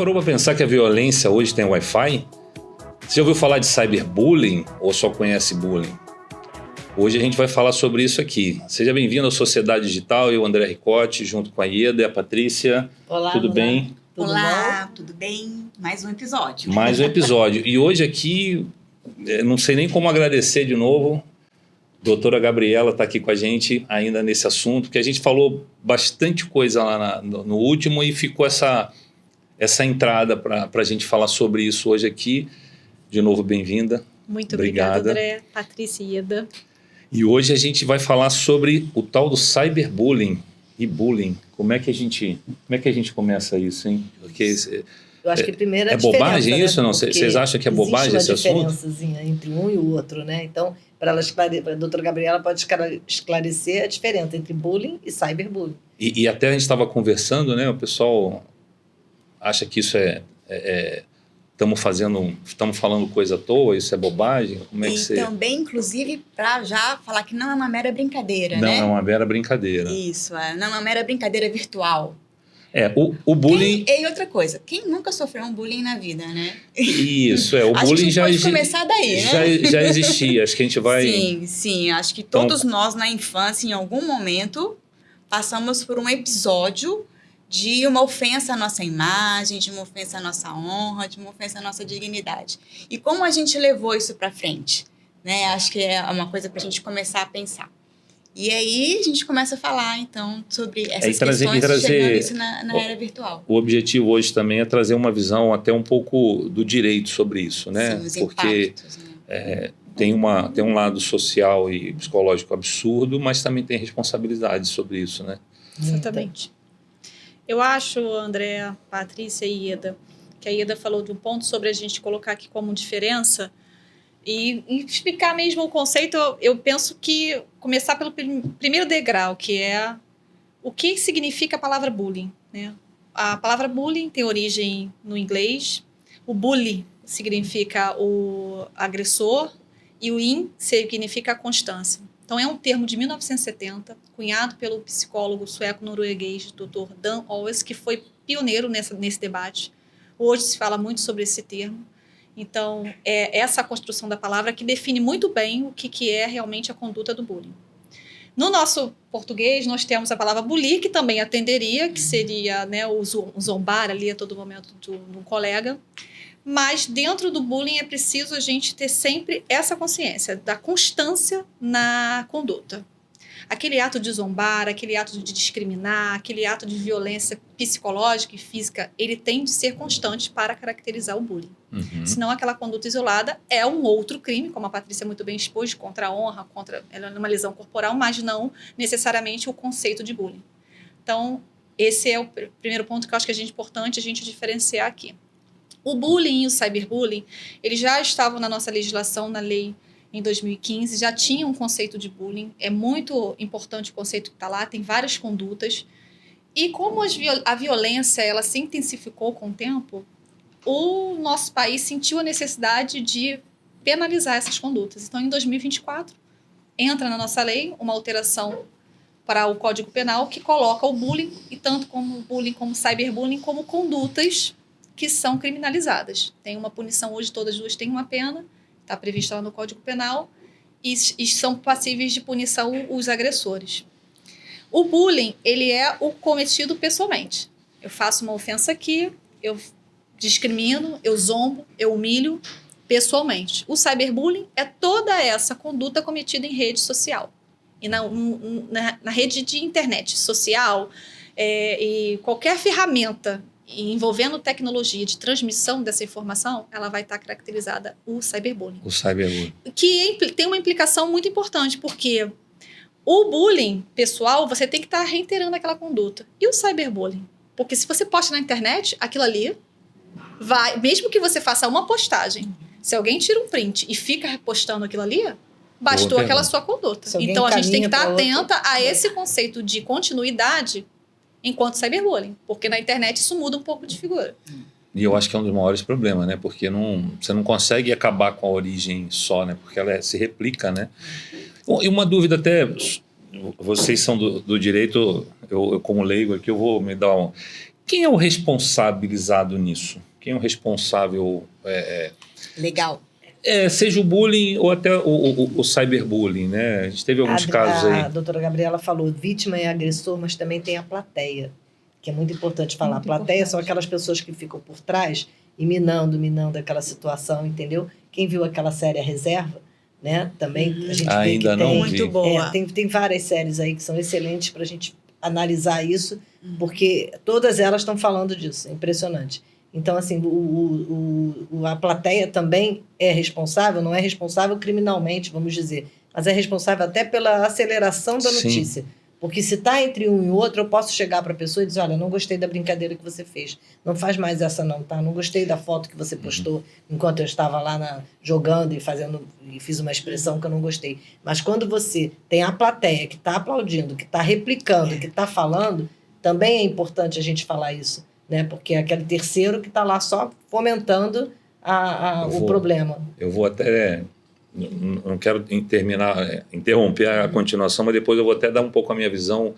parou para pensar que a violência hoje tem Wi-Fi? Você já ouviu falar de cyberbullying ou só conhece bullying? Hoje a gente vai falar sobre isso aqui. Seja bem-vindo à Sociedade Digital, eu, André Ricotti, junto com a Ieda e a Patrícia. Olá, tudo olá. bem? Olá, tudo bem? Mais um episódio. Mais um episódio. E hoje aqui, não sei nem como agradecer de novo. Doutora Gabriela está aqui com a gente ainda nesse assunto, que a gente falou bastante coisa lá no último e ficou essa entrada para a gente falar sobre isso hoje aqui. De novo, bem-vinda. Muito obrigada, André, Patrícia e Ieda. E hoje a gente vai falar sobre o tal do cyberbullying e bullying. Como é que a gente começa isso, hein? Porque eu acho que primeiro é bobagem isso, não? Vocês acham que é bobagem esse assunto? Existe uma diferençazinha entre um e o outro, né? Então, para a doutora Gabriela pode esclarecer a diferença entre bullying e cyberbullying. E até a gente estava conversando, né? O pessoal acha que isso estamos falando coisa à toa, isso é bobagem? Como é que você... também, inclusive, para já falar que não é uma mera brincadeira, não, né? Não é uma mera brincadeira. Isso, não é uma mera brincadeira virtual. O bullying... E outra coisa, quem nunca sofreu um bullying na vida, né? Isso, o bullying já... Pode começar daí, né? Já existia, acho que a gente vai... Sim, acho que todos nós na infância, em algum momento, passamos por um episódio de uma ofensa à nossa imagem, de uma ofensa à nossa honra, de uma ofensa à nossa dignidade. E como a gente levou isso para frente? Né? Acho que é uma coisa para a gente começar a pensar. E aí a gente começa a falar, então, sobre essas questões, chegando isso na era virtual. O objetivo hoje também é trazer uma visão até um pouco do direito sobre isso, né? Sim, os porque impactos, né? Tem um lado social e psicológico absurdo, mas também tem responsabilidade sobre isso, né? Exatamente. Eu acho, André, Patrícia e Ieda, que a Ieda falou de um ponto sobre a gente colocar aqui como diferença e explicar mesmo o conceito. Eu penso que começar pelo primeiro degrau, que é o que significa a palavra bullying, né? A palavra bullying tem origem no inglês. O bully significa o agressor e o in significa a constância. Então, é um termo de 1970, cunhado pelo psicólogo sueco-norueguês Dr. Dan Owens, que foi pioneiro nesse debate. Hoje se fala muito sobre esse termo. Então, é essa construção da palavra que define muito bem o que é realmente a conduta do bullying. No nosso português, nós temos a palavra bulir, que também atenderia, que seria, né, o zombar ali a todo momento de um colega. Mas dentro do bullying é preciso a gente ter sempre essa consciência da constância na conduta. Aquele ato de zombar, aquele ato de discriminar, aquele ato de violência psicológica e física, ele tem de ser constante para caracterizar o bullying. Uhum. Senão aquela conduta isolada é um outro crime, como a Patrícia muito bem expôs, contra a honra, ela é uma lesão corporal, mas não necessariamente o conceito de bullying. Então, esse é o primeiro ponto que eu acho que é importante a gente diferenciar aqui. O bullying e o cyberbullying, eles já estavam na nossa legislação, na lei em 2015, já tinha um conceito de bullying. É muito importante o conceito que está lá, tem várias condutas. E como a violência ela se intensificou com o tempo, o nosso país sentiu a necessidade de penalizar essas condutas. Então, em 2024, entra na nossa lei uma alteração para o Código Penal que coloca o bullying, e tanto como o bullying como o cyberbullying, como condutas que são criminalizadas. Tem uma punição hoje, todas duas têm uma pena, está prevista lá no Código Penal, e são passíveis de punição os agressores. O bullying, ele é o cometido pessoalmente. Eu faço uma ofensa aqui, eu discrimino, eu zombo, eu humilho pessoalmente. O cyberbullying é toda essa conduta cometida em rede social. E na rede de internet social, e qualquer ferramenta envolvendo tecnologia de transmissão dessa informação, ela vai estar caracterizada o cyberbullying. O cyberbullying. Que tem uma implicação muito importante, porque o bullying pessoal, você tem que estar reiterando aquela conduta. E o cyberbullying? Porque se você posta na internet, aquilo ali vai... Mesmo que você faça uma postagem, se alguém tira um print e fica repostando aquilo ali, bastou aquela sua conduta. Então, a gente tem que estar atenta a esse conceito de continuidade enquanto cyberbullying, porque na internet isso muda um pouco de figura. E eu acho que é um dos maiores problemas, né? Porque você não consegue acabar com a origem só, né? Porque ela se replica, né? Bom, e uma dúvida até, vocês são do direito, eu como leigo aqui, eu vou me dar Quem é o responsabilizado nisso? Quem é o responsável? Legal. Seja o bullying ou até o cyberbullying, né? A gente teve alguns casos A aí. doutora Gabriela falou, vítima é agressor, mas também tem a plateia, que é muito importante falar. Muito A plateia importante. são aquelas pessoas que ficam por trás e minando aquela situação, entendeu? Quem viu aquela série A Reserva, né? Também a gente vê Ainda que não tem... vi. Muito boa. Tem várias séries aí que são excelentes para a gente analisar isso, porque todas elas estão falando disso, é impressionante. Então, assim, a plateia também é responsável, não é responsável criminalmente, vamos dizer, mas é responsável até pela aceleração da Sim. notícia. Porque se está entre um e outro, eu posso chegar para a pessoa e dizer, olha, não gostei da brincadeira que você fez, não faz mais essa não, tá? Não gostei da foto que você postou enquanto eu estava lá jogando e fiz uma expressão que eu não gostei. Mas quando você tem a plateia que está aplaudindo, que está replicando, que está falando, também é importante a gente falar isso, né? Porque é aquele terceiro que está lá só fomentando o problema. Eu vou até... Não quero interromper a continuação, mas depois eu vou até dar um pouco a minha visão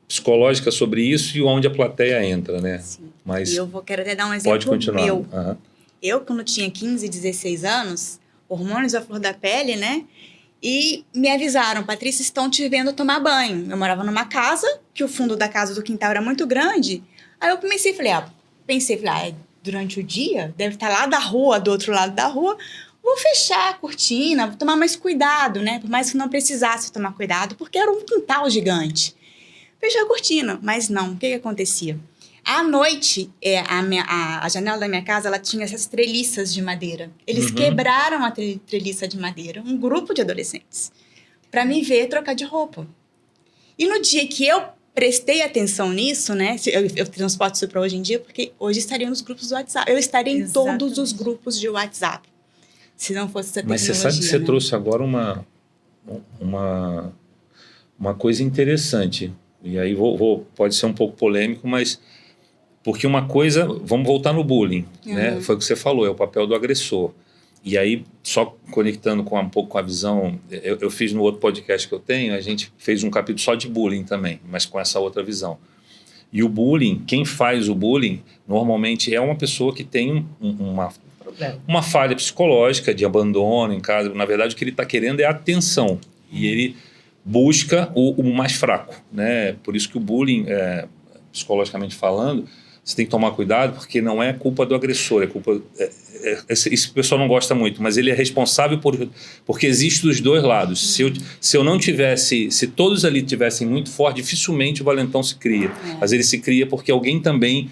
psicológica sobre isso e onde a plateia entra, né? Sim. Mas E quero até dar um exemplo pode continuar. meu. Aham. Eu, quando tinha 15, 16 anos, hormônios à flor da pele, né? E me avisaram, Patrícia, estão te vendo tomar banho. Eu morava numa casa, que o fundo da casa do quintal era muito grande. Aí eu pensei, durante o dia, deve estar lá da rua, do outro lado da rua, vou fechar a cortina, vou tomar mais cuidado, né? Por mais que não precisasse tomar cuidado, porque era um quintal gigante. Fechei a cortina, mas não. O que acontecia? À noite, a janela da minha casa, ela tinha essas treliças de madeira. Eles quebraram a treliça de madeira, um grupo de adolescentes, para me ver trocar de roupa. E no dia que eu prestei atenção nisso, né? Eu transporto isso para hoje em dia, porque hoje estaria nos grupos do WhatsApp. Eu estaria em todos os grupos de WhatsApp, se não fosse essa tecnologia. Mas você sabe que você trouxe agora uma coisa interessante. E aí pode ser um pouco polêmico, mas... Porque uma coisa... Vamos voltar no bullying, né? Foi o que você falou, é o papel do agressor. E aí, só conectando um pouco com a visão... Eu fiz no outro podcast que eu tenho, a gente fez um capítulo só de bullying também, mas com essa outra visão. E o bullying, quem faz o bullying, normalmente é uma pessoa que tem uma falha psicológica de abandono em casa. Na verdade, o que ele está querendo é atenção. E ele busca o mais fraco, né? Por isso que o bullying, psicologicamente falando, você tem que tomar cuidado, porque não é culpa do agressor, é culpa... Isso o pessoal não gosta muito, mas ele é responsável porque existe dos dois lados. Se eu não tivesse... Se todos ali tivessem muito forte, dificilmente o valentão se cria. Mas ele se cria porque alguém também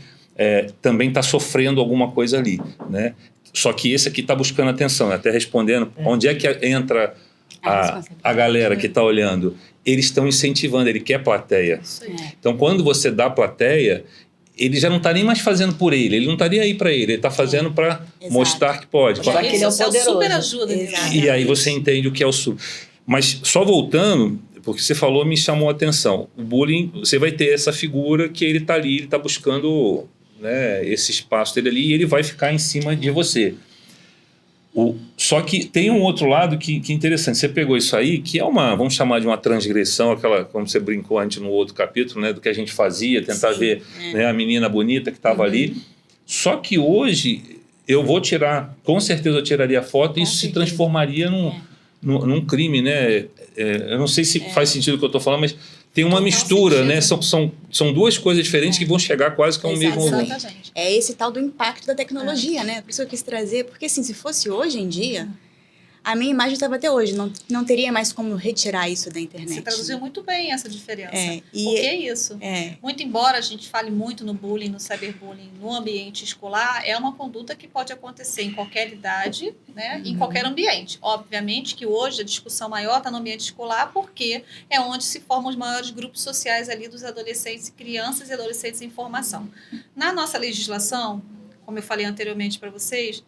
está sofrendo alguma coisa ali, né? Só que esse aqui está buscando atenção, até respondendo, onde é que entra a galera que está olhando? Eles estão incentivando, ele quer plateia. Então, quando você dá plateia, ele já não está nem mais fazendo por ele não estaria aí para ele está fazendo para mostrar que pode. Mostrar que ele é o poderoso. Super ajuda. E aí você entende o que é o super. Mas só voltando, porque você falou, me chamou a atenção. O bullying, você vai ter essa figura que ele está ali, ele está buscando, né, esse espaço dele ali e ele vai ficar em cima de você. Só que tem um outro lado que é interessante. Você pegou isso aí, que é vamos chamar de uma transgressão, aquela, como você brincou antes no outro capítulo, né, do que a gente fazia, tentar ver né, a menina bonita que estava ali. Só que hoje, com certeza eu tiraria a foto e isso se transformaria num crime, né? Eu não sei se faz sentido o que eu estou falando, mas tem uma mistura, né? São duas coisas diferentes que vão chegar quase que ao mesmo... Exatamente. É esse tal do impacto da tecnologia, né? Por isso eu quis trazer, porque assim, se fosse hoje em dia, a minha imagem estava até hoje, não teria mais como retirar isso da internet. Você traduziu muito bem essa diferença. E Porque é isso. Muito embora a gente fale muito no bullying, no cyberbullying, no ambiente escolar, é uma conduta que pode acontecer em qualquer idade, né, em qualquer ambiente. Obviamente que hoje a discussão maior está no ambiente escolar, porque é onde se formam os maiores grupos sociais ali dos adolescentes, crianças e adolescentes em formação. Na nossa legislação, como eu falei anteriormente para vocês,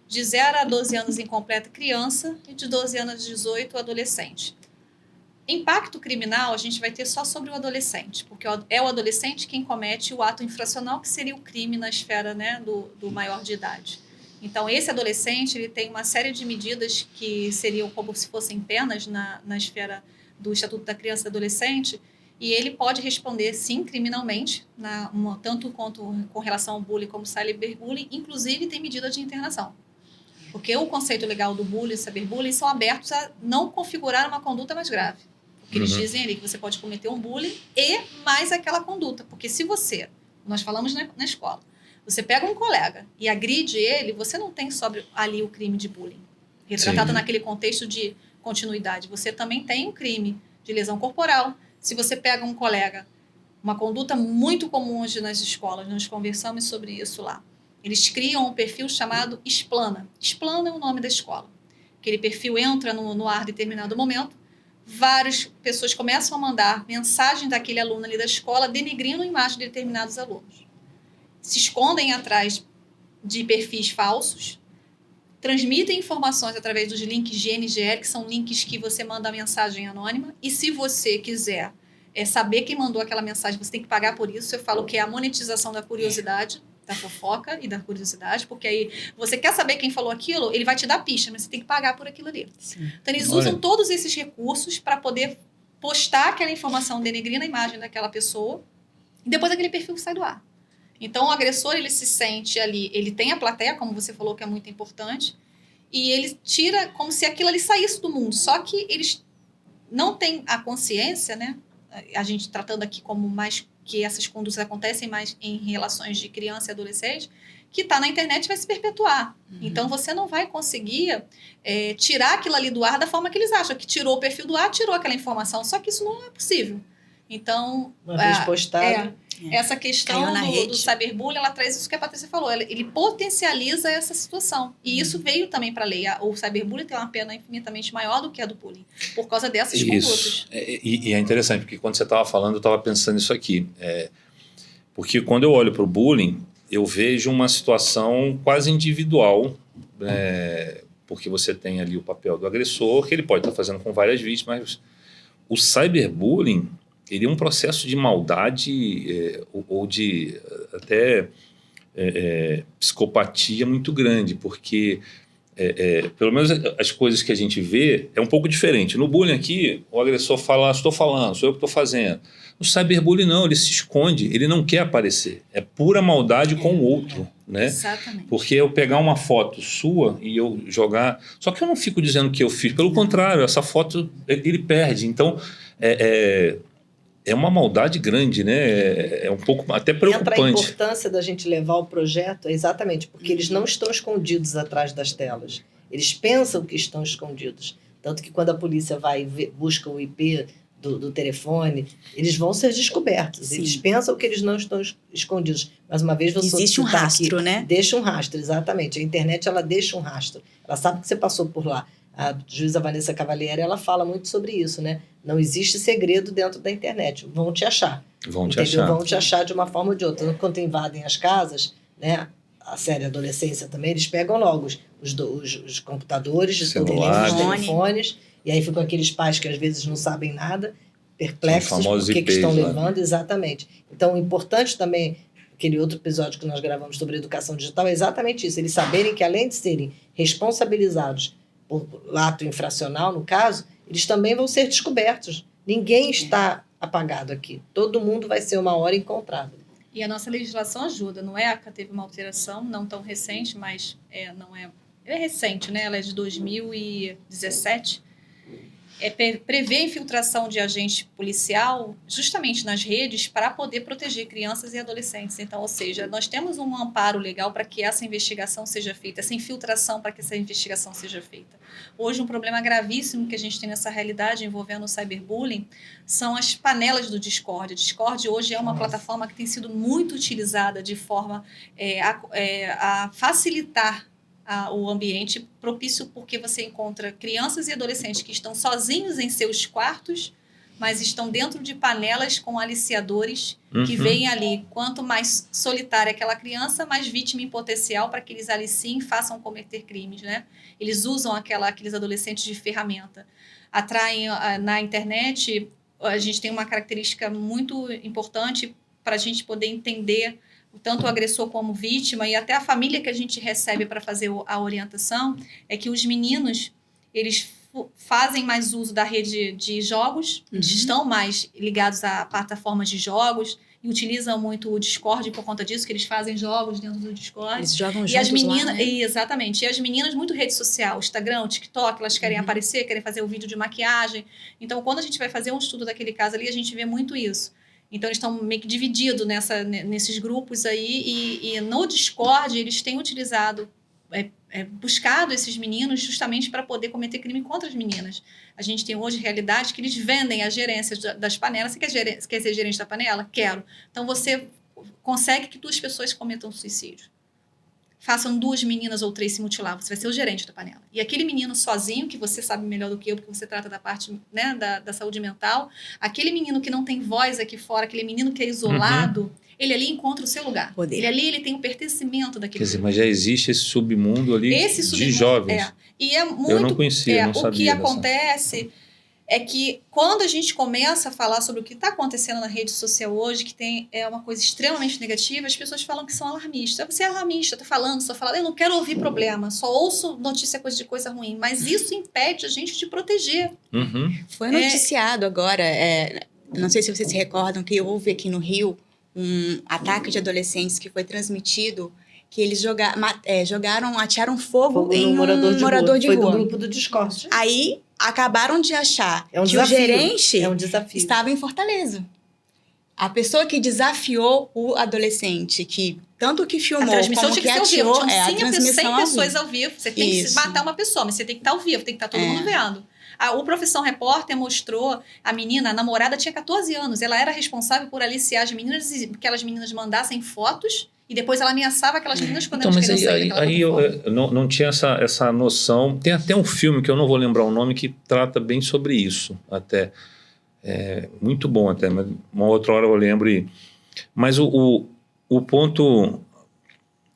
de 0 a 12 anos incompleta criança e de 12 anos a 18 adolescente. Impacto criminal a gente vai ter só sobre o adolescente, porque é o adolescente quem comete o ato infracional, que seria o crime na esfera, né, do maior de idade. Então, esse adolescente ele tem uma série de medidas que seriam como se fossem penas na esfera do Estatuto da Criança e do Adolescente, e ele pode responder, sim, criminalmente, tanto quanto com relação ao bullying como cyberbullying, inclusive tem medida de internação. Porque o conceito legal do bullying e cyberbullying são abertos a não configurar uma conduta mais grave. Porque eles dizem ali que você pode cometer um bullying e mais aquela conduta. Porque se você, nós falamos na escola, você pega um colega e agride ele, você não tem sobre ali o crime de bullying. Retratado naquele contexto de continuidade. Você também tem um crime de lesão corporal. Se você pega um colega, uma conduta muito comum hoje nas escolas, nós conversamos sobre isso lá. Eles criam um perfil chamado Explana. Explana é o nome da escola. Aquele perfil entra no ar em determinado momento, várias pessoas começam a mandar mensagem daquele aluno ali da escola denigrindo a imagem de determinados alunos. Se escondem atrás de perfis falsos, transmitem informações através dos links GNGL, que são links que você manda a mensagem anônima, e se você quiser saber quem mandou aquela mensagem, você tem que pagar por isso. Eu falo que é a monetização da curiosidade, da fofoca e da curiosidade, porque aí você quer saber quem falou aquilo, ele vai te dar pista, mas você tem que pagar por aquilo ali. Sim. Então eles usam todos esses recursos para poder postar aquela informação denegrindo a imagem daquela pessoa, e depois aquele perfil sai do ar. Então, o agressor, ele se sente ali, ele tem a plateia, como você falou, que é muito importante, e ele tira como se aquilo ali saísse do mundo. Só que eles não têm a consciência, né? A gente tratando aqui como mais que essas condutas acontecem mais em relações de criança e adolescente, que está na internet vai se perpetuar. Então, você não vai conseguir tirar aquilo ali do ar da forma que eles acham, que tirou o perfil do ar, tirou aquela informação. Só que isso não é possível. Então, uma vez postado... Essa questão do cyberbullying, ela traz isso que a Patrícia falou, ele potencializa essa situação. E isso veio também para a lei. O cyberbullying tem uma pena infinitamente maior do que a do bullying, por causa dessas condutas. E é interessante, porque quando você estava falando, eu estava pensando nisso aqui. Porque quando eu olho para o bullying, eu vejo uma situação quase individual, porque você tem ali o papel do agressor, que ele pode estar fazendo com várias vítimas, mas o cyberbullying, ele é um processo de maldade ou de até psicopatia muito grande, porque pelo menos as coisas que a gente vê é um pouco diferente. No bullying aqui, o agressor fala, estou falando, sou eu que estou fazendo. No cyberbullying não, ele se esconde, ele não quer aparecer. É pura maldade com o outro. Né? Exatamente. Porque eu pegar uma foto sua e eu jogar... Só que eu não fico dizendo que eu fiz, pelo contrário, essa foto ele perde. Então, é uma maldade grande, né? É um pouco até preocupante. Entra a importância da gente levar o projeto, exatamente, porque eles não estão escondidos atrás das telas. Eles pensam que estão escondidos. Tanto que quando a polícia vai busca o IP do telefone, eles vão ser descobertos. Sim. Eles pensam que eles não estão escondidos. Mais uma vez, você existe um rastro, aqui, né? Deixa um rastro, exatamente. A internet, ela deixa um rastro. Ela sabe que você passou por lá. A juíza Vanessa Cavalieri, ela fala muito sobre isso, né? Não existe segredo dentro da internet. Vão te achar. Vão te achar. Vão te achar de uma forma ou de outra. Quando invadem as casas, né? A série adolescência também, eles pegam logo os computadores, os telefones, e aí ficam aqueles pais que às vezes não sabem nada, perplexos por que estão levando, exatamente. Então, o importante também, aquele outro episódio que nós gravamos sobre educação digital, é exatamente isso, eles saberem que além de serem responsabilizados por ato infracional, no caso, eles também vão ser descobertos. Ninguém está apagado aqui. Todo mundo vai ser uma hora encontrado. E a nossa legislação ajuda. No ECA teve uma alteração, não tão recente, mas é recente, né? Ela é de 2017. Prevê a infiltração de agente policial justamente nas redes para poder proteger crianças e adolescentes. Então, ou seja, nós temos um amparo legal para que essa investigação seja feita, essa infiltração para que essa investigação seja feita. Hoje, um problema gravíssimo que a gente tem nessa realidade envolvendo o cyberbullying são as panelas do Discord. O Discord hoje é uma plataforma que tem sido muito utilizada de forma a facilitar o ambiente propício, porque você encontra crianças e adolescentes que estão sozinhos em seus quartos, mas estão dentro de panelas com aliciadores que veem ali. Quanto mais solitária aquela criança, mais vítima em potencial para que eles aliciem e façam cometer crimes, né? Eles usam aqueles adolescentes de ferramenta. Atraem na internet, a gente tem uma característica muito importante para a gente poder entender tanto o agressor como vítima e até a família que a gente recebe para fazer a orientação, é que os meninos, eles fazem mais uso da rede de jogos, estão mais ligados a plataformas de jogos e utilizam muito o Discord por conta disso, que eles fazem jogos dentro do Discord. Eles jogam E juntos as meninas, lá, né? exatamente. E as meninas, muito rede social, Instagram, TikTok, elas querem aparecer, querem fazer o vídeo de maquiagem. Então, quando a gente vai fazer um estudo daquele caso ali, a gente vê muito isso. Então, eles estão meio que divididos nesses grupos aí. E no Discord, eles têm utilizado, buscado esses meninos justamente para poder cometer crime contra as meninas. A gente tem hoje realidade que eles vendem a gerência das panelas. Você quer ser gerente da panela? Quero. Então, você consegue que 2 pessoas cometam suicídio. Façam 2 meninas ou 3 se mutilar, você vai ser o gerente da panela. E aquele menino sozinho, que você sabe melhor do que eu, porque você trata da parte, né, da saúde mental, aquele menino que não tem voz aqui fora, aquele menino que é isolado, ele ali encontra o seu lugar. Poder. Ele tem o pertencimento daquele Quer dizer, mas já existe esse submundo ali de jovens. E é muito, eu não conhecia, não o sabia. que acontece é que quando a gente começa a falar sobre o que está acontecendo na rede social hoje, que é uma coisa extremamente negativa, as pessoas falam que são alarmistas. Você é alarmista, está falando, só fala, eu não quero ouvir problema, só ouço notícia de coisa ruim. Mas isso impede a gente de proteger. Foi noticiado agora, não sei se vocês se recordam, que houve aqui no Rio um ataque de adolescentes que foi transmitido, que eles atearam fogo em um morador de Foi rua. do grupo do Discord. Aí acabaram de achar que desafio. o gerente estava em Fortaleza. A pessoa que desafiou o adolescente, que tanto que filmou A transmissão como tinha que ser ao atirou, vivo. Tinha a 100 transmissão pessoas ao vivo. Você tem que matar uma pessoa, mas você tem que estar ao vivo, tem que estar todo mundo vendo. O Profissão Repórter mostrou a menina, a namorada tinha 14 anos. Ela era responsável por aliciar as meninas, que aquelas meninas mandassem fotos e depois ela ameaçava aquelas meninas quando elas queriam sair daquela plataforma. Eu não tinha essa noção. Tem até um filme que eu não vou lembrar o nome que trata bem sobre isso. Até muito bom até, mas uma outra hora eu lembro. Mas o ponto...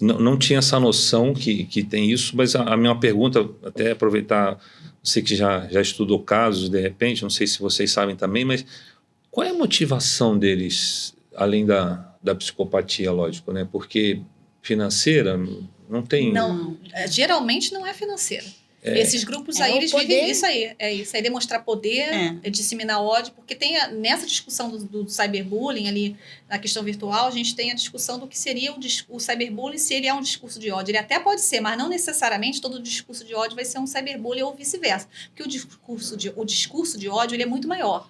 Não tinha essa noção que tem isso, mas a minha pergunta, até aproveitar, você que já estudou casos, de repente, não sei se vocês sabem também, mas qual é a motivação deles, além da psicopatia, lógico, né? Porque financeira não tem... Não, geralmente não é financeira. Esses grupos aí, eles vivem isso aí. É isso aí, demonstrar poder, disseminar ódio, porque tem nessa discussão do cyberbullying ali, na questão virtual, a gente tem a discussão do que seria o cyberbullying, se ele é um discurso de ódio. Ele até pode ser, mas não necessariamente todo discurso de ódio vai ser um cyberbullying ou vice-versa. Porque o discurso de ódio, ele é muito maior.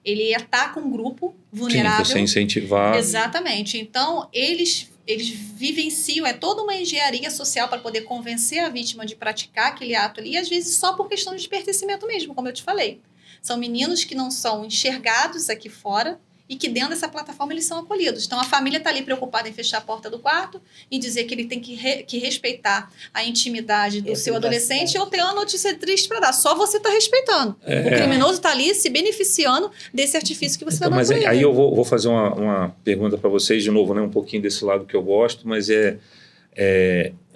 Ele ataca um grupo vulnerável. Sim, você incentivar. Exatamente. Então, eles vivenciam, toda uma engenharia social para poder convencer a vítima de praticar aquele ato ali, e às vezes só por questão de pertencimento mesmo, como eu te falei. São meninos que não são enxergados aqui fora e que dentro dessa plataforma eles são acolhidos. Então, a família está ali preocupada em fechar a porta do quarto e dizer que ele tem que respeitar a intimidade do seu adolescente, ou tem uma notícia triste para dar. Só você está respeitando. O criminoso está ali se beneficiando desse artifício que você está dando para ele. Aí eu vou fazer uma pergunta para vocês, de novo, né, um pouquinho desse lado que eu gosto, mas a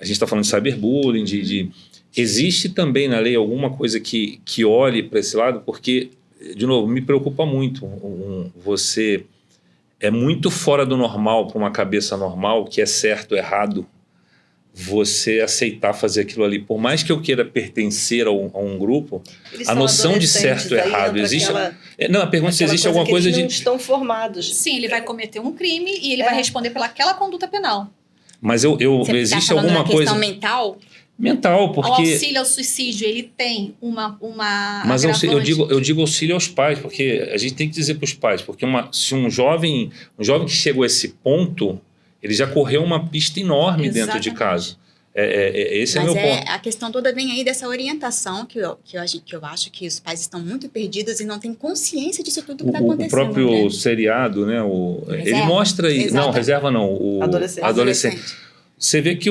gente está falando de cyberbullying, existe também na lei alguma coisa que olhe para esse lado, porque... De novo, me preocupa muito. Você é muito fora do normal para uma cabeça normal, que é certo, errado, você aceitar fazer aquilo ali. Por mais que eu queira pertencer a um grupo, a noção de certo e errado existe. Não, a pergunta se existe alguma coisa de. Eles não estão formados. Sim, ele vai cometer um crime e ele vai responder pelaquela conduta penal. Mas existe tá alguma coisa. Questão mental? Mental, porque... O auxílio ao suicídio, ele tem uma Mas eu digo auxílio aos pais, porque a gente tem que dizer para os pais, porque se um jovem que chegou a esse ponto, ele já correu uma pista enorme dentro de casa. Esse é o meu ponto. A questão toda vem aí dessa orientação que eu acho que os pais estão muito perdidos e não têm consciência disso tudo que está acontecendo. O próprio seriado, né? Ele mostra aí... Exatamente. Não, reserva não. O adolescente. Você vê que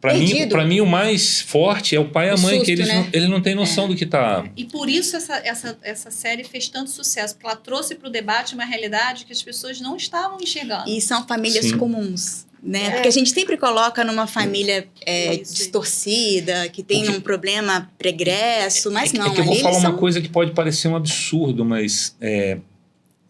para mim o mais forte é o pai e a mãe, susto, que eles não têm noção do que está... E por isso essa série fez tanto sucesso, porque ela trouxe para o debate uma realidade que as pessoas não estavam enxergando. E são famílias comuns, né? Porque a gente sempre coloca numa família distorcida, que tem um problema pregresso, mas não. Que eu vou falar uma coisa que pode parecer um absurdo, mas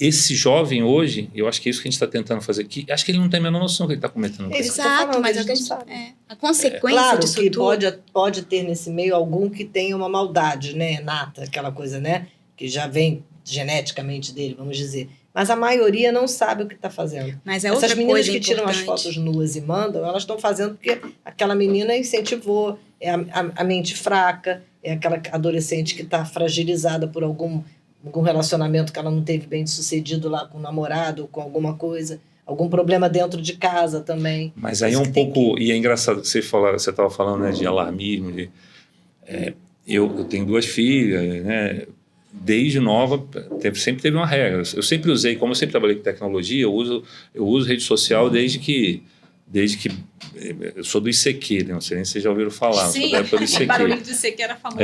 esse jovem hoje, eu acho que é isso que a gente está tentando fazer aqui, acho que ele não tem a menor noção que ele está cometendo um crime. Isso que eu tô Exato, falando, mas eles é o que a não gente sabem. a consequência Claro disso que tudo. pode ter nesse meio algum que tenha uma maldade, né, nata, aquela coisa, né, que já vem geneticamente dele, vamos dizer. Mas a maioria não sabe o que está fazendo. Mas é Essas outra meninas coisa que tiram as importante. fotos nuas e mandam, elas estão fazendo porque aquela menina incentivou, é a mente fraca, é aquela adolescente que está fragilizada por algum relacionamento que ela não teve bem sucedido lá com o namorado, com alguma coisa, algum problema dentro de casa também. Mas aí é Isso um que tem pouco, e é engraçado que você estava falando, né, de alarmismo, eu tenho 2 filhas, né, desde nova, sempre teve uma regra, eu sempre usei, como eu sempre trabalhei com tecnologia, eu uso rede social desde que eu sou do ICQ, né, não sei nem se vocês já ouviram falar, eu sou Sim, da época do o ICQ. barulhinho de ser que era famoso.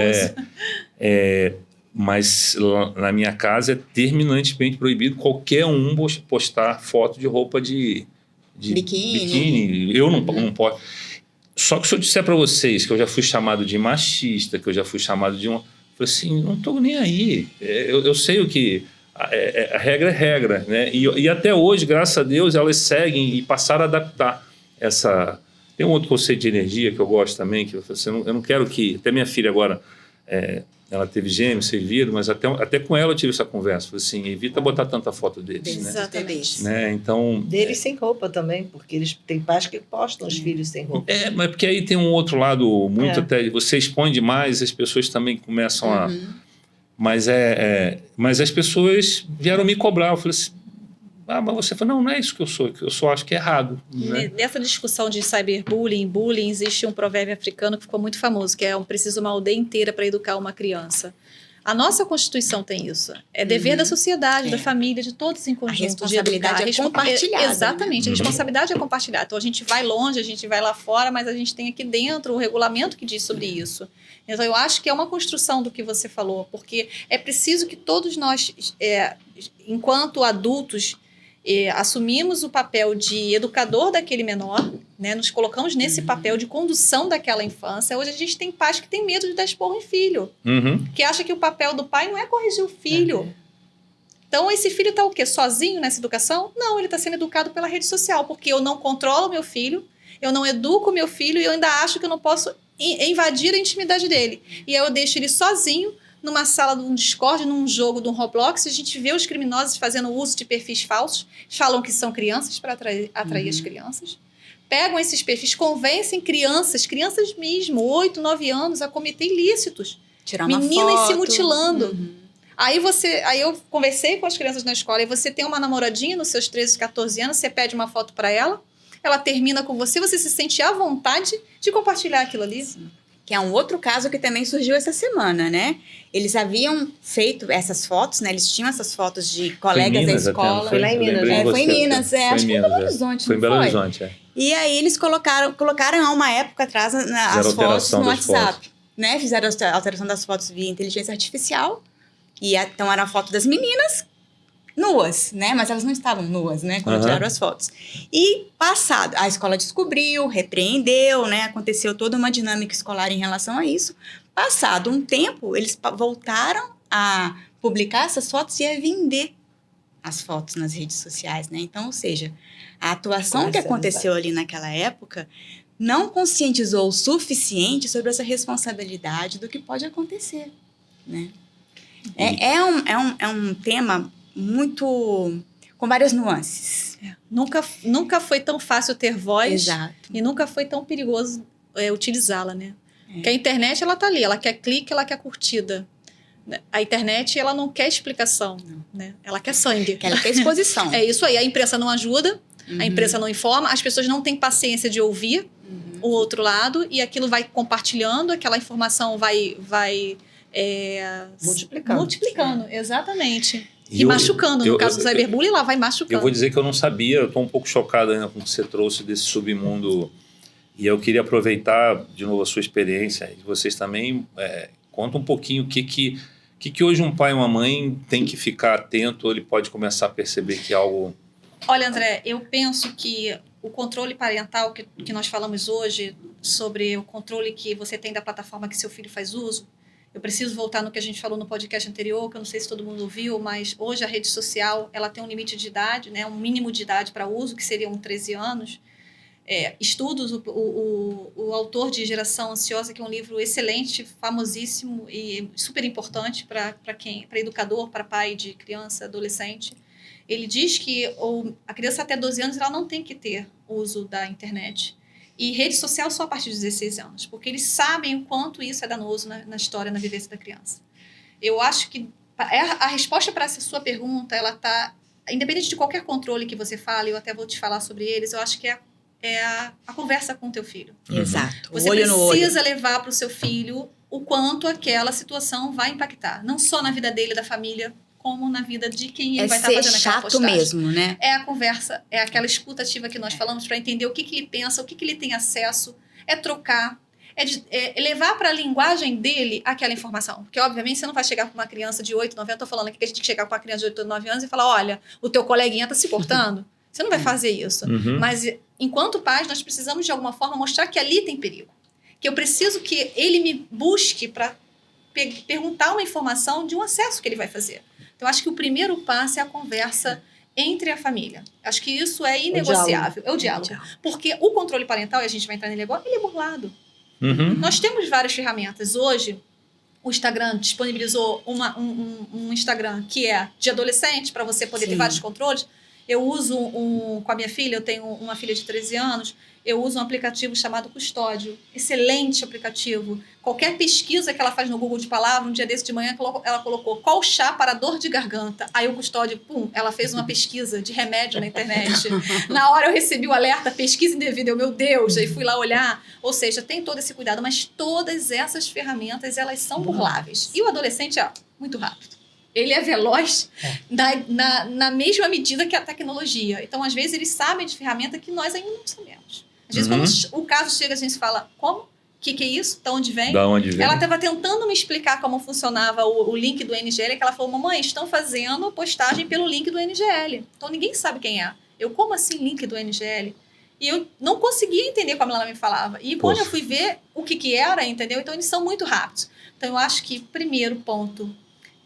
Mas lá na minha casa é terminantemente proibido qualquer um postar foto de roupa de biquíni. Eu não posso. Só que se eu disser para vocês que eu já fui chamado de machista, que eu já fui chamado de um... Eu falei assim, não estou nem aí. Eu sei o que... A regra é regra, né? E até hoje, graças a Deus, elas seguem e passaram a adaptar essa... Tem um outro conceito de energia que eu gosto também, que eu não quero que... Até minha filha agora... ela teve gêmeos, vocês viram, mas até com ela eu tive essa conversa. Falei assim, evita botar tanta foto deles, né? Exatamente. Então, deles sem roupa também, porque eles têm pais que postam os filhos sem roupa. mas porque aí tem um outro lado muito até... Você expõe demais, as pessoas também começam a... Mas as pessoas vieram me cobrar. Eu falei assim, mas você falou, não é isso que eu sou, que eu só acho que é errado. Né? Nessa discussão de cyberbullying, bullying, existe um provérbio africano que ficou muito famoso, que é preciso uma aldeia inteira para educar uma criança. A nossa Constituição tem isso. É dever da sociedade, da família, de todos em conjunto. A responsabilidade é compartilhada. Exatamente, a responsabilidade é compartilhada. Então, a gente vai longe, a gente vai lá fora, mas a gente tem aqui dentro o regulamento que diz sobre isso. Então, eu acho que é uma construção do que você falou, porque é preciso que todos nós, enquanto adultos, assumimos o papel de educador daquele menor, né? Nos colocamos nesse papel de condução daquela infância. Hoje a gente tem pais que têm medo de dar esporro em filho, que acha que o papel do pai não é corrigir o filho. Então, esse filho está o quê? Sozinho nessa educação? Não, ele está sendo educado pela rede social, porque eu não controlo meu filho, eu não educo meu filho e eu ainda acho que eu não posso invadir a intimidade dele. E aí eu deixo ele sozinho numa sala de um Discord, num jogo de um Roblox, a gente vê os criminosos fazendo uso de perfis falsos, falam que são crianças para atrair as crianças, pegam esses perfis, convencem crianças mesmo, 8, 9 anos, a cometer ilícitos. Tirar uma meninas foto. se mutilando. Aí eu conversei com as crianças na escola, e você tem uma namoradinha nos seus 13, 14 anos, você pede uma foto para ela termina com você se sente à vontade de compartilhar aquilo ali. Sim. Que é um outro caso que também surgiu essa semana, né? Eles haviam feito essas fotos, né? Eles tinham essas fotos de colegas da escola. Foi lá em Minas, né? Foi em Minas, acho que foi em Belo Horizonte, Foi em Belo foi? Horizonte, E aí eles colocaram há uma época atrás as fotos no WhatsApp, né? Fizeram a alteração das fotos via inteligência artificial. E então era a foto das meninas nuas, né? Mas elas não estavam nuas, né? Quando tiraram as fotos. E passado, a escola descobriu, repreendeu, né? Aconteceu toda uma dinâmica escolar em relação a isso. Passado um tempo, eles voltaram a publicar essas fotos e a vender as fotos nas redes sociais, né? Então, ou seja, a atuação que aconteceu ali naquela época não conscientizou o suficiente sobre essa responsabilidade do que pode acontecer, né? É um tema muito... com várias nuances. Nunca foi tão fácil ter voz. Exato. E nunca foi tão perigoso utilizá-la, né? Porque a internet, ela tá ali, ela quer clique, ela quer curtida. A internet, ela não quer explicação, né? Ela quer sangue. Ela quer exposição. É isso aí, a imprensa não ajuda, a imprensa não informa, as pessoas não têm paciência de ouvir o outro lado, e aquilo vai compartilhando, aquela informação vai multiplicando, exatamente. E machucando, no caso do cyberbullying, ela vai machucando. Eu vou dizer que eu não sabia, eu estou um pouco chocado ainda com o que você trouxe desse submundo, e eu queria aproveitar de novo a sua experiência, e vocês também contam um pouquinho o que hoje um pai e uma mãe tem que ficar atento, ou ele pode começar a perceber que algo... Olha, André, eu penso que o controle parental que nós falamos hoje, sobre o controle que você tem da plataforma que seu filho faz uso, Eu preciso voltar no que a gente falou no podcast anterior, que eu não sei se todo mundo ouviu, mas hoje a rede social ela tem um limite de idade, né, um mínimo de idade para uso, que seriam 13 anos. Estudos, o autor de Geração Ansiosa, que é um livro excelente, famosíssimo e super importante para educador, para pai de criança, adolescente. Ele diz que a criança até 12 anos ela não tem que ter uso da internet. E rede social só a partir de 16 anos, porque eles sabem o quanto isso é danoso na história, na vivência da criança. Eu acho que a resposta para essa sua pergunta, ela está, independente de qualquer controle que você fale, eu até vou te falar sobre eles, eu acho que é a conversa com o teu filho. Exato. Você precisa levar para o seu filho o quanto aquela situação vai impactar. Não só na vida dele, da família, como na vida de quem ele vai estar fazendo aquela postagem. É chato mesmo, né? É a conversa, é aquela escuta ativa que nós falamos para entender o que ele pensa, o que ele tem acesso, é trocar, é levar para a linguagem dele aquela informação. Porque, obviamente, você não vai chegar com uma criança de 8, 9 anos, estou falando aqui que a gente tem que chegar com uma criança de 8, 9 anos e falar, olha, o teu coleguinha está se portando. Você não vai fazer isso. Mas, enquanto pais, nós precisamos, de alguma forma, mostrar que ali tem perigo. Que eu preciso que ele me busque para perguntar uma informação de um acesso que ele vai fazer. Então, acho que o primeiro passo é a conversa entre a família. Acho que isso é inegociável. É o diálogo. Porque o controle parental, e a gente vai entrar nele agora, ele é burlado. Nós temos várias ferramentas. Hoje, o Instagram disponibilizou um Instagram que é de adolescente, para você poder ter vários controles. Eu uso com a minha filha, eu tenho uma filha de 13 anos, eu uso um aplicativo chamado Custódio. Excelente aplicativo. Qualquer pesquisa que ela faz no Google de palavra, um dia desse de manhã, ela colocou qual chá para dor de garganta. Aí o Custódio, ela fez uma pesquisa de remédio na internet. Na hora eu recebi o alerta, pesquisa indevida. Meu Deus, aí fui lá olhar. Ou seja, tem todo esse cuidado, mas todas essas ferramentas, elas são burláveis. E o adolescente é muito rápido. Ele é veloz na mesma medida que a tecnologia. Então, às vezes, eles sabem de ferramenta que nós ainda não sabemos. Às vezes, quando o caso chega, a gente fala, como? O que é isso? De onde vem? Da onde vem? Ela estava tentando me explicar como funcionava o link do NGL, que ela falou, mamãe, estão fazendo postagem pelo link do NGL. Então, ninguém sabe quem é. Eu, como assim link do NGL? E eu não conseguia entender como ela me falava. E quando eu fui ver o que era, entendeu? Então, eles são muito rápidos. Então, eu acho que, primeiro ponto,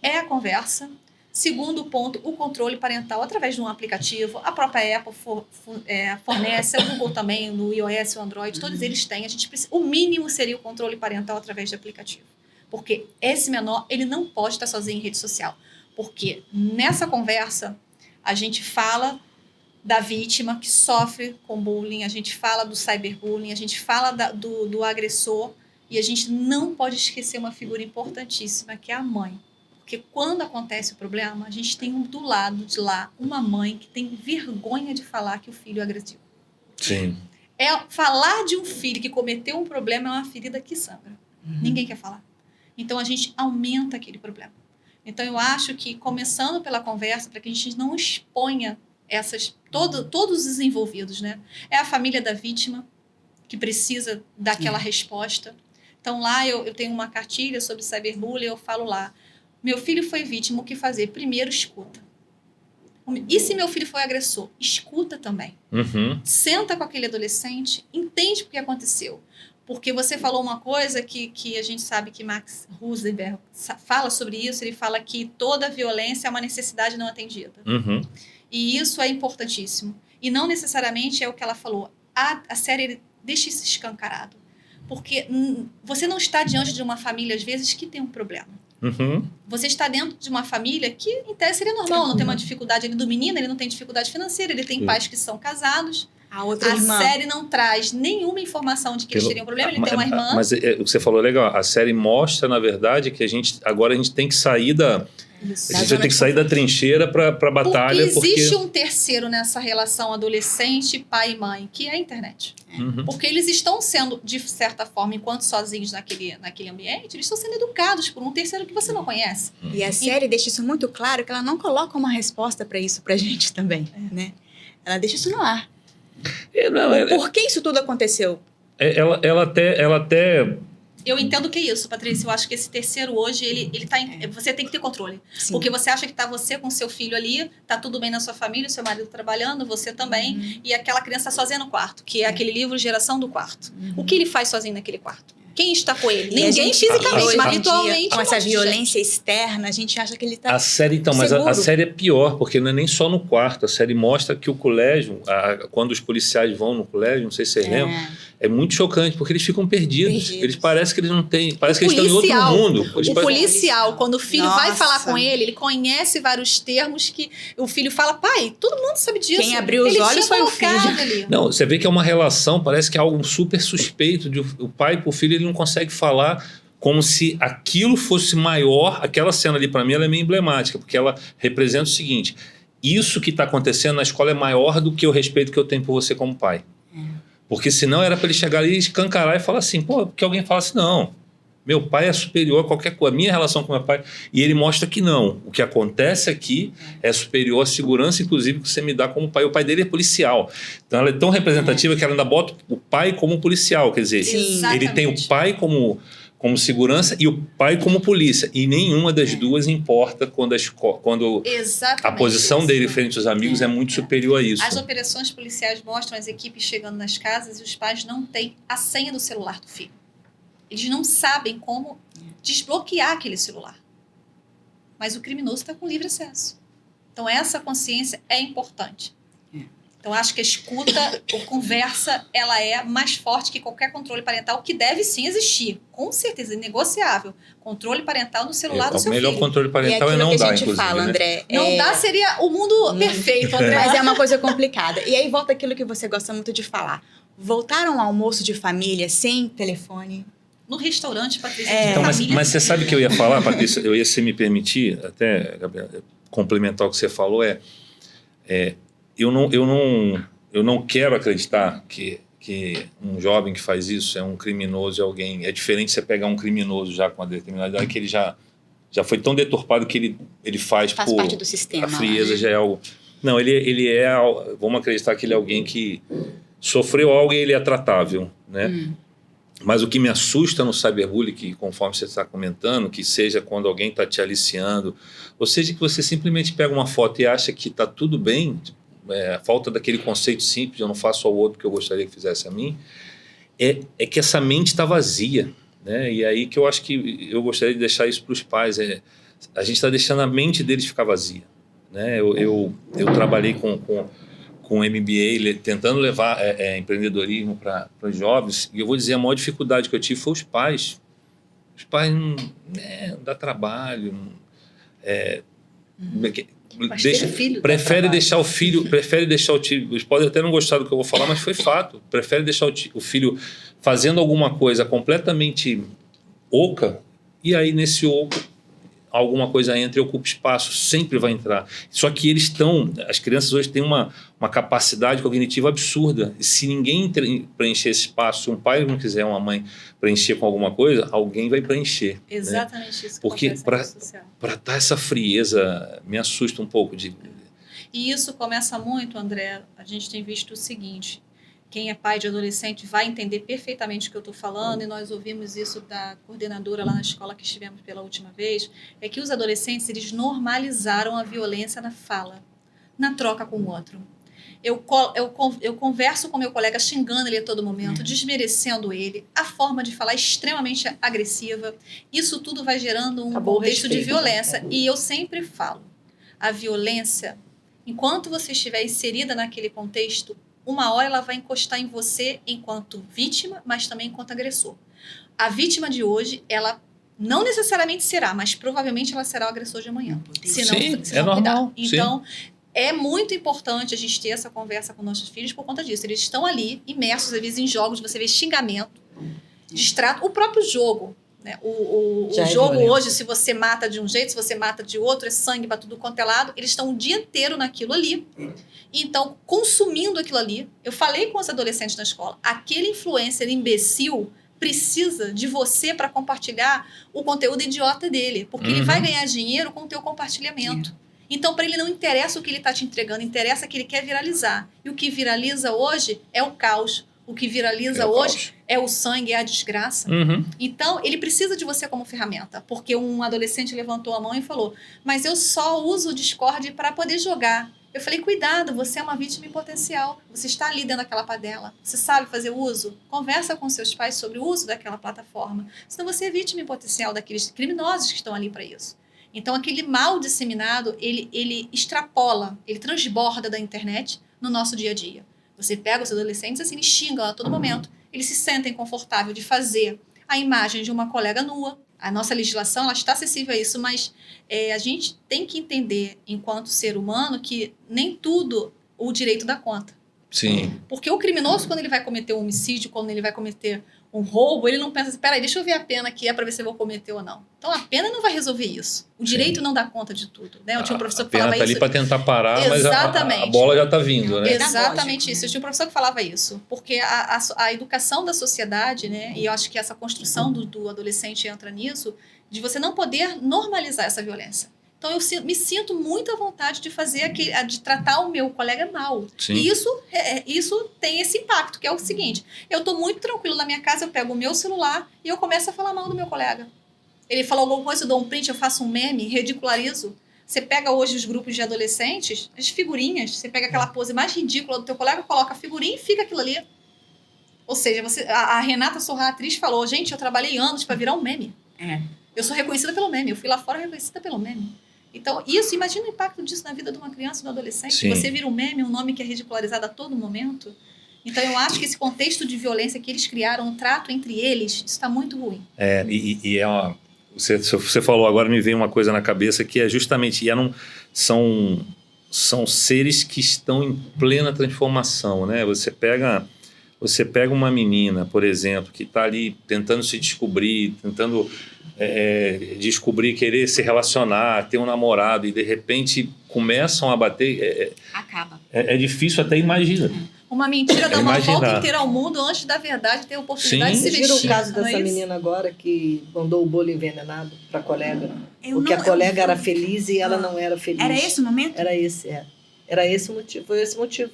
é a conversa. Segundo ponto, o controle parental através de um aplicativo. A própria Apple fornece, o Google também, no iOS, o Android, todos eles têm. O mínimo seria o controle parental através de aplicativo. Porque esse menor, ele não pode estar sozinho em rede social. Porque nessa conversa, a gente fala da vítima que sofre com bullying, a gente fala do cyberbullying, a gente fala do agressor, e a gente não pode esquecer uma figura importantíssima, que é a mãe. Porque quando acontece o problema, a gente tem do lado de lá uma mãe que tem vergonha de falar que o filho agrediu. Sim. Falar de um filho que cometeu um problema é uma ferida que sangra. Ninguém quer falar. Então, a gente aumenta aquele problema. Então, eu acho que, começando pela conversa, para que a gente não exponha todos os envolvidos, né? É a família da vítima que precisa daquela resposta. Então, lá eu tenho uma cartilha sobre cyberbullying, eu falo lá, meu filho foi vítima, o que fazer? Primeiro, escuta. E se meu filho foi agressor? Escuta também. Senta com aquele adolescente, entende o que aconteceu. Porque você falou uma coisa que a gente sabe que Max Rosenberg fala sobre isso, ele fala que toda violência é uma necessidade não atendida. E isso é importantíssimo. E não necessariamente é o que ela falou. A série deixa isso escancarado. Porque você não está diante de uma família, às vezes, que tem um problema. Você está dentro de uma família que, em tese, seria normal. Não tem uma dificuldade do menino, ele não tem dificuldade financeira, ele tem pais que são casados. A série não traz nenhuma informação de que eles teriam problema, ele tem uma irmã. Mas o que você falou é legal. A série mostra, na verdade, que agora a gente tem que sair da... Isso. A gente vai ter que sair da trincheira para a batalha. Porque existe um terceiro nessa relação adolescente, pai e mãe, que é a internet. Porque eles estão sendo, de certa forma, enquanto sozinhos naquele ambiente, eles estão sendo educados por um terceiro que você não conhece. E a série deixa isso muito claro, que ela não coloca uma resposta para isso pra gente também, né? Ela deixa isso no ar. Por que isso tudo aconteceu? Ela até Eu entendo que é isso, Patrícia. Eu acho que esse terceiro hoje, ele tá você tem que ter controle. Sim. Porque você acha que tá você com seu filho ali, tá tudo bem na sua família, seu marido trabalhando, você também, e aquela criança tá sozinha no quarto, que é aquele livro Geração do Quarto. O que ele faz sozinho naquele quarto? Quem está com ele? E a Ninguém gente, fisicamente, hoje em mas dia, virtualmente. com um essa monte de violência gente. externa, a gente acha que ele tá A série, então, mas seguro. a série é pior, porque não é nem só no quarto. A série mostra que o colégio, quando os policiais vão no colégio, não sei se vocês lembram, é muito chocante, porque eles ficam perdidos. Eles parecem que eles não têm. Parece que eles estão em outro mundo. O policial, quando o filho vai falar Nossa. com ele conhece vários termos que o filho fala, pai, todo mundo sabe disso. Quem abriu os Ele olhos tinha foi o colocado filho. ali. Não, você vê que é uma relação, parece que é algo super suspeito. O pai pro filho, ele não consegue falar como se aquilo fosse maior. Aquela cena ali, para mim, ela é meio emblemática, porque ela representa o seguinte: isso que está acontecendo na escola é maior do que o respeito que eu tenho por você como pai. Porque senão era para ele chegar ali e escancarar e falar assim, pô, porque alguém fala assim, não, meu pai é superior a qualquer coisa, a minha relação com meu pai, e ele mostra que não, o que acontece aqui é superior à segurança, inclusive, que você me dá como pai. O pai dele é policial, então ela é tão representativa que ela ainda bota o pai como policial, quer dizer, Sim. ele tem o pai como segurança e o pai como polícia, e nenhuma das duas importa quando a posição dele frente aos amigos é muito superior a isso. As operações policiais mostram as equipes chegando nas casas e os pais não têm a senha do celular do filho. Eles não sabem como desbloquear aquele celular. Mas o criminoso está com livre acesso. Então, essa consciência é importante. Então, acho que a escuta ou conversa, ela é mais forte que qualquer controle parental, que deve sim existir. Com certeza, inegociável. Controle parental no celular do seu filho. O melhor controle parental é não dar, dar, que a gente inclusive. fala, né? André. Não dá seria o mundo perfeito, André. Mas é uma coisa complicada. E aí volta aquilo que você gosta muito de falar. Voltar a um almoço de família sem telefone. No restaurante, Patrícia, Então, família. mas você sabe o que eu ia falar, Patrícia? Eu ia, se me permitir, até, Gabriela, complementar o que você falou, eu não quero acreditar que um jovem que faz isso é um criminoso, alguém. É diferente você pegar um criminoso já com a determinada idade, que ele já foi tão deturpado que ele faz parte do sistema. A frieza já é algo. Não, ele é. Vamos acreditar que ele é alguém que sofreu algo e ele é tratável, né? Mas o que me assusta no cyberbullying, que conforme você está comentando, que seja quando alguém está te aliciando, ou seja, que você simplesmente pega uma foto e acha que está tudo bem, a falta daquele conceito simples, eu não faço ao outro que eu gostaria que fizesse a mim, é que essa mente está vazia, né? E aí que eu acho que eu gostaria de deixar isso para os pais, a gente está deixando a mente deles ficar vazia, né? Eu trabalhei com MBA, tentando levar empreendedorismo para os jovens, e eu vou dizer, a maior dificuldade que eu tive foi os pais. Os pais não dá trabalho, prefere deixar o filho, eles podem até não gostar do que eu vou falar, mas foi fato, prefere deixar o filho fazendo alguma coisa completamente oca, e aí nesse oco alguma coisa entra e ocupa espaço, sempre vai entrar. Só que as crianças hoje têm uma capacidade cognitiva absurda. E se ninguém preencher esse espaço, se um pai não quiser, uma mãe preencher com alguma coisa, alguém vai preencher. Exatamente, né? Isso que porque para dar essa frieza, me assusta um pouco. E isso começa muito, André, a gente tem visto o seguinte: quem é pai de adolescente vai entender perfeitamente o que eu estou falando, e nós ouvimos isso da coordenadora lá na escola que estivemos pela última vez, é que os adolescentes, eles normalizaram a violência na fala, na troca com o outro. Eu converso com meu colega xingando ele a todo momento, desmerecendo ele, a forma de falar é extremamente agressiva. Isso tudo vai gerando um contexto de violência. E eu sempre falo, a violência, enquanto você estiver inserida naquele contexto, uma hora ela vai encostar em você enquanto vítima, mas também enquanto agressor. A vítima de hoje, ela não necessariamente será, mas provavelmente ela será o agressor de amanhã. Se não normal. Então, é muito importante a gente ter essa conversa com nossos filhos por conta disso. Eles estão ali, imersos, às vezes, em jogos, você vê xingamento, distrato, o próprio jogo. Né? O jogo hoje, se você mata de um jeito, se você mata de outro, é sangue para tudo quanto é lado, eles estão o dia inteiro naquilo ali. Então, consumindo aquilo ali, eu falei com os adolescentes na escola, aquele influencer imbecil precisa de você para compartilhar o conteúdo idiota dele, porque ele vai ganhar dinheiro com o teu compartilhamento. Então, para ele não interessa o que ele está te entregando, interessa que ele quer viralizar. E o que viraliza hoje é o caos. O que viraliza hoje é o sangue, é a desgraça. Então, ele precisa de você como ferramenta. Porque um adolescente levantou a mão e falou, mas eu só uso o Discord para poder jogar. Eu falei, cuidado, você é uma vítima em potencial. Você está ali dentro daquela padela. Você sabe fazer uso? Conversa com seus pais sobre o uso daquela plataforma. Senão você é vítima em potencial daqueles criminosos que estão ali para isso. Então, aquele mal disseminado, ele extrapola, ele transborda da internet no nosso dia a dia. Você pega os adolescentes, assim, eles xingam a todo momento. Eles se sentem confortáveis de fazer a imagem de uma colega nua. A nossa legislação ela está acessível a isso, mas a gente tem que entender, enquanto ser humano, que nem tudo o direito dá conta. Sim. Porque o criminoso, quando ele vai cometer um homicídio, quando ele vai cometer um roubo, ele não pensa assim, peraí, deixa eu ver a pena que é para ver se eu vou cometer ou não. Então, a pena não vai resolver isso. O direito não dá conta de tudo. Né? Eu tinha um professor que falava tá ali isso. para tentar parar, Exatamente. mas a bola já está vindo, né? Exatamente isso. Eu tinha um professor que falava isso. Porque a educação da sociedade, né, e eu acho que essa construção do adolescente entra nisso, de você não poder normalizar essa violência. Então, eu me sinto muito à vontade de fazer de tratar o meu colega mal. Sim. E isso tem esse impacto, que é o seguinte: eu estou muito tranquilo na minha casa, eu pego o meu celular e eu começo a falar mal do meu colega. Ele falou alguma coisa, eu dou um print, eu faço um meme, ridicularizo. Você pega hoje os grupos de adolescentes, as figurinhas, você pega aquela pose mais ridícula do teu colega, coloca a figurinha e fica aquilo ali. Ou seja, a Renata Sorra, a atriz, falou, gente, eu trabalhei anos para virar um meme. Eu sou reconhecida pelo meme, eu fui lá fora reconhecida pelo meme. Então, imagina o impacto disso na vida de uma criança e de um adolescente. Sim. Você vira um meme, um nome que é ridicularizado a todo momento. Então, eu acho que esse contexto de violência que eles criaram, o trato entre eles, isso está muito ruim. Você falou agora, me veio uma coisa na cabeça que é justamente, são seres que estão em plena transformação, né? Você pega uma menina, por exemplo, que está ali tentando se descobrir, tentando descobrir, querer se relacionar, ter um namorado, e de repente começam a bater. Acaba. É difícil até imaginar. Uma mentira dá uma volta inteira ao mundo antes da verdade ter a oportunidade de se vestir. Viram o caso dessa não é menina agora que mandou o bolo envenenado para a colega? Eu Porque não- a colega eu- era feliz e ela não era feliz. Era esse o momento? Era esse o motivo, foi esse o motivo.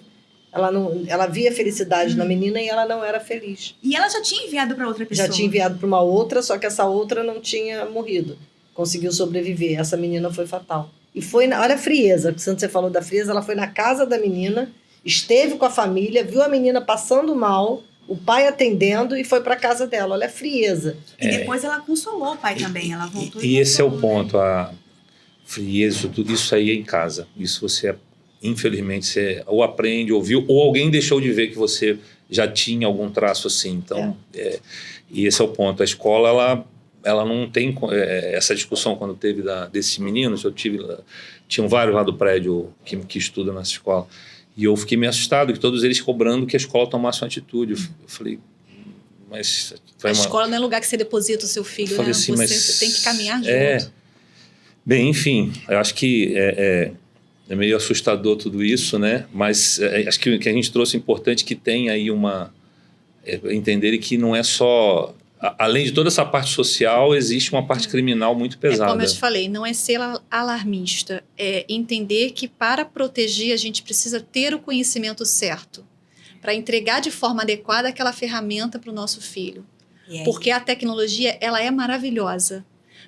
Ela via felicidade na menina e ela não era feliz. E ela já tinha enviado para outra pessoa. Já tinha enviado para uma outra, só que essa outra não tinha morrido. Conseguiu sobreviver. Essa menina foi fatal. E olha a frieza, porque quando você falou da frieza, ela foi na casa da menina, esteve com a família, viu a menina passando mal, o pai atendendo e foi para casa dela. Olha a frieza. E depois ela consolou o pai também. Ela voltou E esse é o consolou, ponto, a frieza, tudo isso aí é em casa. Isso você, infelizmente, você ou aprende, ouviu, ou alguém deixou de ver que você já tinha algum traço assim. Então, e esse é o ponto. A escola, ela não tem essa discussão quando teve desses meninos. Tinham vários lá do prédio que estudam nessa escola. E eu fiquei meio assustado, que todos eles cobrando que a escola tomasse uma atitude. Eu falei, mas... A escola não é lugar que você deposita o seu filho, né? Assim, Você tem que caminhar junto. Bem, enfim, eu acho que é meio assustador tudo isso, né? Mas acho que o que a gente trouxe é importante que tem aí entenderem que não é só... Além de toda essa parte social, existe uma parte criminal muito pesada. Como eu te falei, não é ser alarmista, é entender que para proteger a gente precisa ter o conhecimento certo, para entregar de forma adequada aquela ferramenta para o nosso filho. Porque a tecnologia, ela é maravilhosa,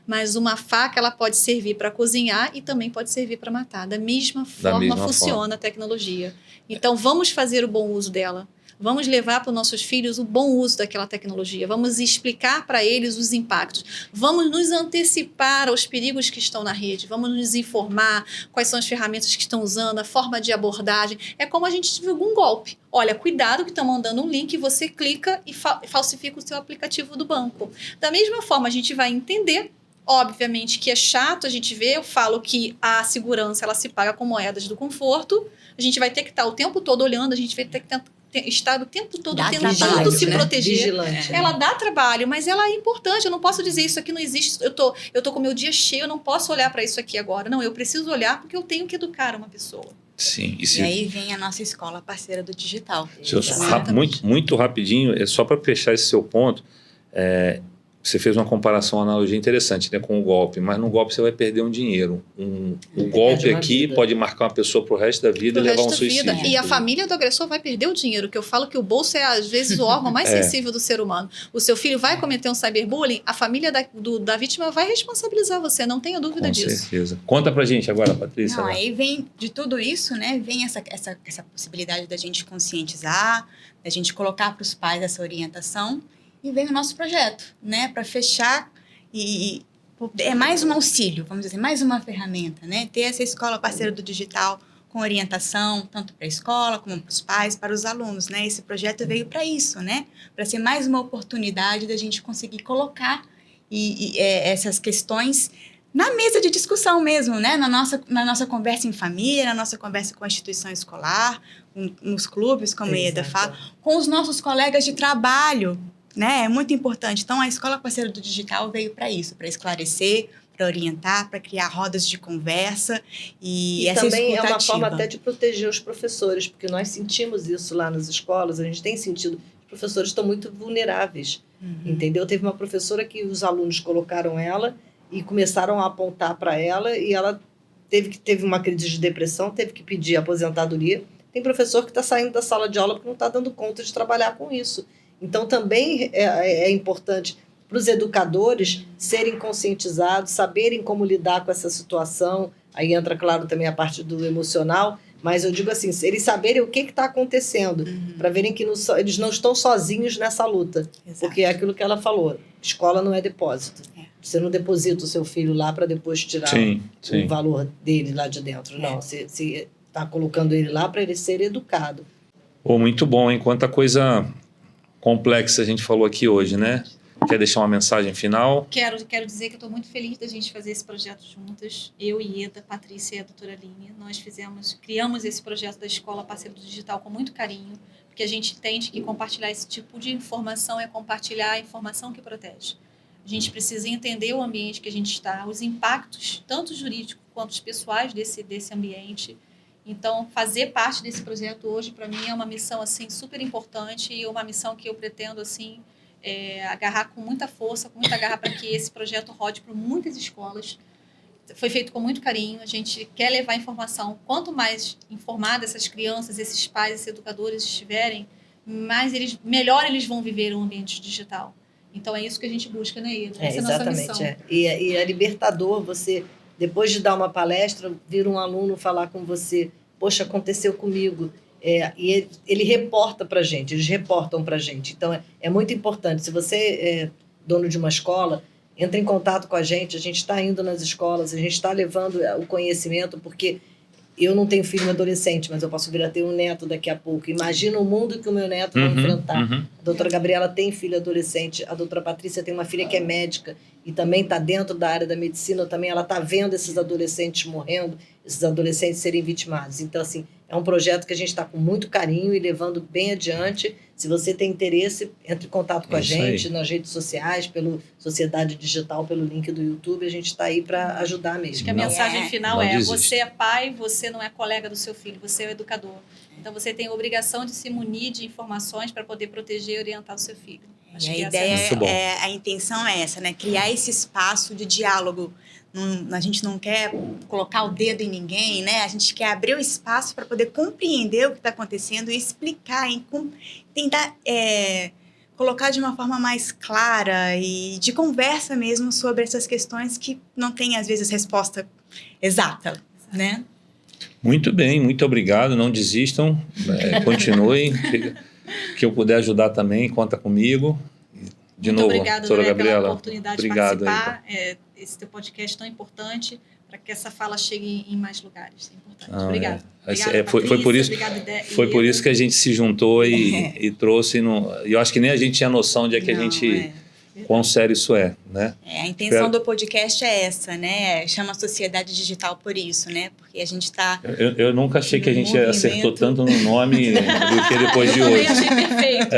mas uma faca ela pode servir para cozinhar e também pode servir para matar. Da mesma forma funciona a tecnologia. Então, vamos fazer o bom uso dela. Vamos levar para os nossos filhos o bom uso daquela tecnologia. Vamos explicar para eles os impactos. Vamos nos antecipar aos perigos que estão na rede. Vamos nos informar quais são as ferramentas que estão usando, a forma de abordagem. É como a gente tiver algum golpe. Olha, cuidado que estão mandando um link, você clica e falsifica o seu aplicativo do banco. Da mesma forma, a gente vai entender. Obviamente que é chato a gente ver, eu falo que a segurança ela se paga com moedas do conforto. A gente vai ter que estar o tempo todo olhando, a gente vai ter que estar o tempo todo tentando se proteger. Vigilante, Ela dá trabalho, mas ela é importante. Eu não posso dizer isso aqui não existe. Eu tô com o meu dia cheio, eu não posso olhar para isso aqui agora. Não, eu preciso olhar porque eu tenho que educar uma pessoa. Sim. E aí vem a nossa escola parceira do digital. Muito rapidinho, só para fechar esse seu ponto, Você fez uma comparação, uma analogia interessante, né, com o golpe, mas no golpe você vai perder um dinheiro. O golpe aqui vida. pode marcar uma pessoa pro resto da vida e levar um suicídio. E a família do agressor vai perder o dinheiro, que eu falo que o bolso é, às vezes, o órgão mais sensível do ser humano. O seu filho vai cometer um cyberbullying, a família da vítima vai responsabilizar você, não tenha dúvida disso. Com certeza. Conta pra gente agora, Patrícia. Não, aí vem de tudo isso, né? Vem essa possibilidade da gente conscientizar, da gente colocar para os pais essa orientação, e vem o nosso projeto, né? Para fechar e é mais um auxílio, vamos dizer, mais uma ferramenta, né? Ter essa escola parceira do digital com orientação, tanto para a escola como para os pais, para os alunos, né? Esse projeto veio para isso, né? Para ser mais uma oportunidade da gente conseguir colocar essas questões na mesa de discussão mesmo, né? Na nossa conversa em família, na nossa conversa com a instituição escolar, nos clubes, como a Ieda fala, com os nossos colegas de trabalho, né? É muito importante. Então, a Escola Parceira do Digital veio para isso, para esclarecer, para orientar, para criar rodas de conversa e essa também é uma escutativa. forma até de proteger os professores, porque nós sentimos isso lá nas escolas, a gente tem sentido, os professores estão muito vulneráveis, entendeu? Teve uma professora que os alunos colocaram ela e começaram a apontar para ela e ela teve uma crise de depressão, teve que pedir aposentadoria. Tem professor que está saindo da sala de aula porque não está dando conta de trabalhar com isso. Então, também é importante para os educadores serem conscientizados, saberem como lidar com essa situação. Aí entra, claro, também a parte do emocional, mas eu digo assim, eles saberem o que está acontecendo, para verem que eles não estão sozinhos nessa luta. Exato. Porque é aquilo que ela falou, escola não é depósito. Você não deposita o seu filho lá para depois tirar o valor dele lá de dentro. Não, você está colocando ele lá para ele ser educado. Muito bom, hein? Quanta coisa complexa a gente falou aqui hoje, né? Quer deixar uma mensagem final? Quero dizer que eu estou muito feliz da gente fazer esse projeto juntas. Eu, Ieda, Patrícia e a doutora Línia. Nós criamos esse projeto da Escola Parceira do Digital com muito carinho, porque a gente entende que compartilhar esse tipo de informação é compartilhar a informação que protege. A gente precisa entender o ambiente que a gente está, os impactos, tanto jurídicos quanto os pessoais desse ambiente. Então, fazer parte desse projeto hoje, para mim, é uma missão assim, super importante e uma missão que eu pretendo assim, agarrar com muita força, com muita garra para que esse projeto rode por muitas escolas. Foi feito com muito carinho, a gente quer levar informação. Quanto mais informadas essas crianças, esses pais, esses educadores estiverem, melhor eles vão viver o ambiente digital. Então, é isso que a gente busca, né, Ieda? Essa é a nossa missão. E é libertador você, depois de dar uma palestra, vir um aluno falar com você, poxa, aconteceu comigo. E ele reporta para a gente, eles reportam para a gente. Então, é muito importante. Se você é dono de uma escola, entre em contato com a gente está indo nas escolas, a gente está levando o conhecimento, porque eu não tenho filho adolescente, mas eu posso vir a ter um neto daqui a pouco. Imagina o mundo que o meu neto vai enfrentar. A doutora Gabriela tem filho adolescente, a doutora Patrícia tem uma filha que é médica e também está dentro da área da medicina, também ela está vendo esses adolescentes morrendo, esses adolescentes serem vitimados. Então, assim, é um projeto que a gente está com muito carinho e levando bem adiante. Se você tem interesse, entre em contato com a gente nas redes sociais, pelo Sociedade Digital, pelo link do YouTube. A gente está aí para ajudar mesmo. Acho que a mensagem final você é pai, você não é colega do seu filho, você é o educador. Então, você tem a obrigação de se munir de informações para poder proteger e orientar o seu filho. Acho que a intenção é essa, né? Criar esse espaço de diálogo. A gente não quer colocar o dedo em ninguém, né? A gente quer abrir o espaço para poder compreender o que está acontecendo e explicar, tentar colocar de uma forma mais clara e de conversa mesmo sobre essas questões que não tem, às vezes, resposta exata, né? Muito bem, muito obrigado. Não desistam, continuem. Que eu puder ajudar também, conta comigo. De muito novo, obrigada, doutora Gabriela. Pela oportunidade de participar. Esse teu podcast tão importante para que essa fala chegue em mais lugares. É importante. Obrigada. Foi por isso que a gente se juntou e trouxe. E eu acho que nem a gente tinha noção de a gente quão sério isso é, né? A intenção do podcast é essa, né? Chama Sociedade Digital por isso, né? Porque a gente está... Eu nunca achei que a gente acertou tanto no nome do que depois de hoje. Eu também achei perfeito.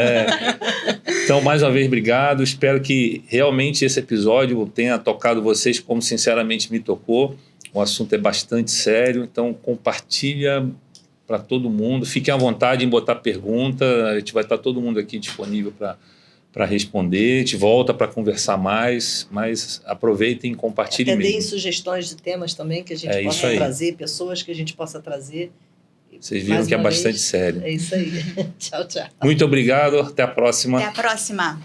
Então, mais uma vez, obrigado. Espero que realmente esse episódio tenha tocado vocês como sinceramente me tocou. O assunto é bastante sério, então compartilha para todo mundo. Fiquem à vontade em botar pergunta. A gente vai estar todo mundo aqui disponível para responder, a gente volta para conversar mais, mas aproveitem e compartilhem Até deem mesmo. sugestões de temas também que a gente É isso possa aí. trazer, pessoas que a gente possa trazer. Vocês viram Mais que é uma bastante vez, sério. É isso aí. Tchau, tchau. Muito obrigado, até a próxima. Até a próxima.